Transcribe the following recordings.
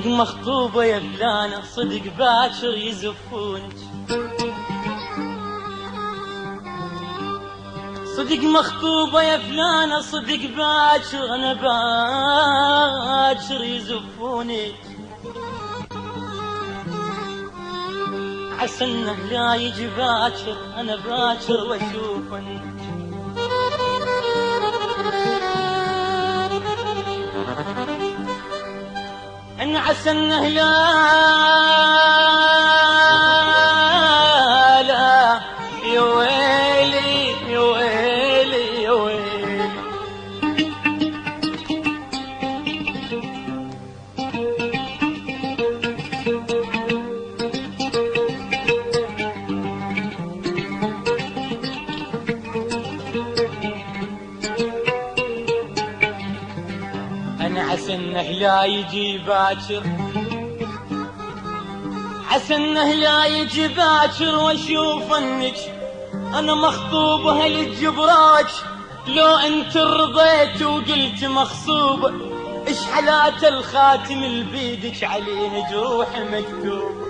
صدق مخطوبة يا فلانة، صدق باكر يزفونك، صدق مخطوبة يا فلانة، صدق باكر أنا باكر يزفونك، عسى إنه لا يجي باكر أنا باكر وأشوفك. إن عسى إنه لا يا ويلي يا ويلي يا ويلي. أنا عسى إنه لا يجي باكر، عسى إنه لا يجي باكر واشوف انك انا مخطوبة للجبراج. لو انت رضيت وقلت مخصوبة، ايش حالات الخاتم اللي بيدك عليه جروح مكتوبة.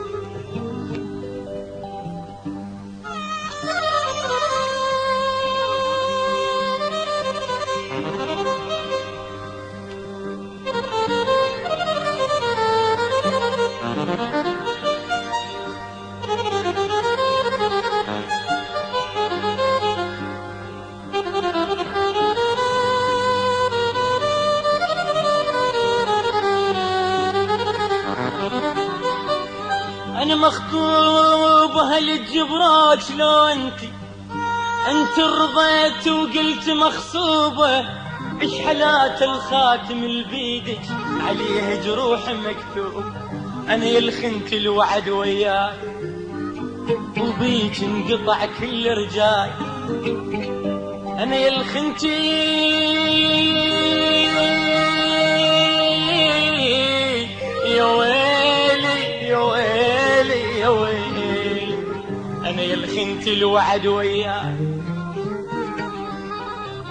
أنا مخطوبة للجبراج. لو أنت رضيت وقلت مخصوبة، إيش حالات الخاتم اللي بيدك عليه جروح مكتوب. أنا يلخنت الوعد وياي وبيك انقطع كل رجاي. أنا يلخنت يا ويلي يا ويلي يا ويلي. أنا يلخنت الوعد وياي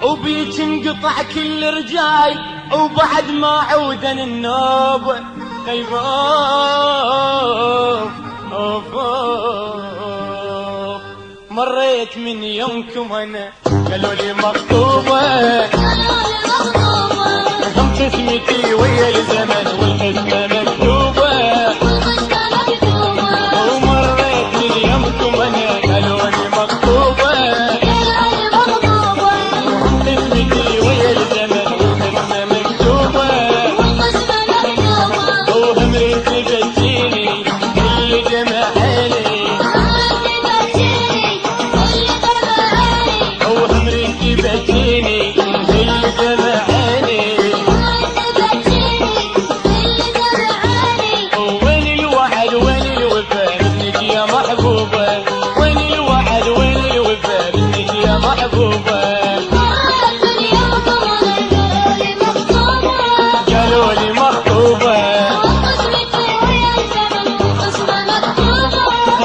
وبيك انقطع كل رجاي. وبعد ما عودن النوبة خيب أوف مريت من يومكم أنا قالوا لي مخطوبة، هم قسمتي ويا الزمن والقسمة مكتوبة. ومريت من يومكم أنا قالوا لي مخطوبة، هم قسمتي ويا الزمن والقسمة مكتوبة. وهم ريتي بتجيني اللي جمعاني، وهم ريتي بتجيني اللي جمعاني. وين الوعد وين الوفاء منك يا محبوبة، وين الوعد وين الوفاء منك يا محبوبة. قالوا لي مخطوبة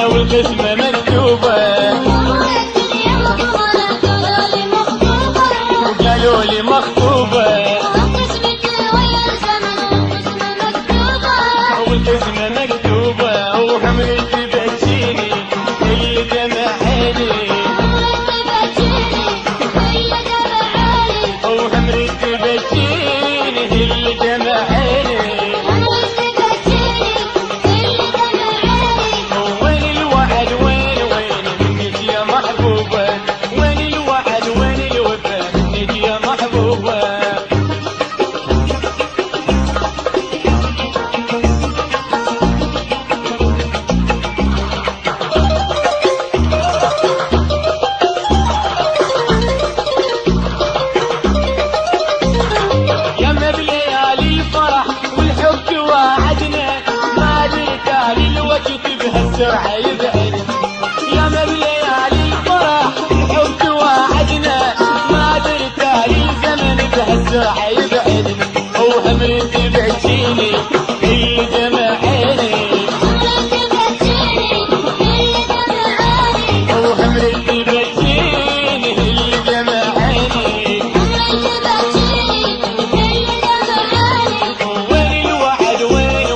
والقسمة مكتوبة. قالوا لي مخطوبة والقسمة مكتوبة. وحمرتي بتجيني اللي جمعاني، وحمرتي بتجيني اللي جمعاني. وين الوعد وين منك يا محبوبة، وين الوعد وين الوفاء منك يا محبوبة. ياما بليالي الفرح والحب وعدنا، ما درت للوقت بهالسرعة يبعد. ياما بليالي الفرح والحب وعدنا، ما درت للزمن بهالسرعة يبعد. وهمرتي بتجيني اللي جمعاني، وهمرتي بتجيني اللي جمعاني. وين الوعد وين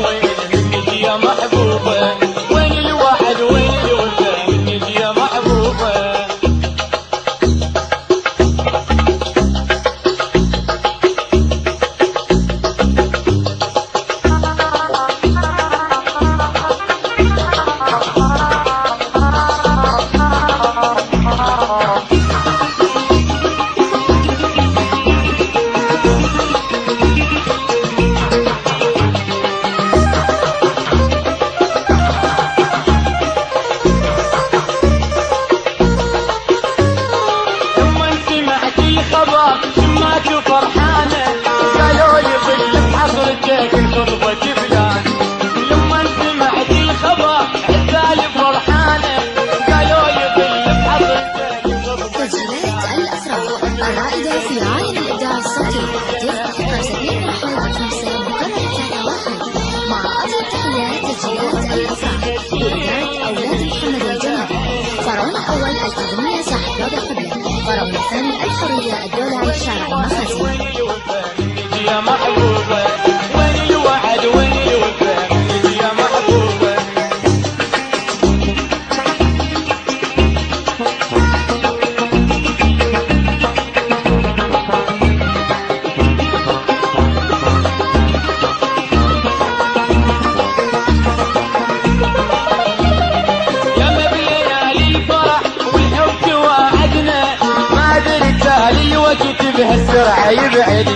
بهالسرعة يبعدنا.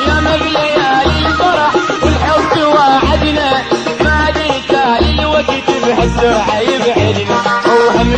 يا ما بليالي الفرح والحب توعدنا، ما دري تالي الوقت بهالسرعة يبعدنا. وهم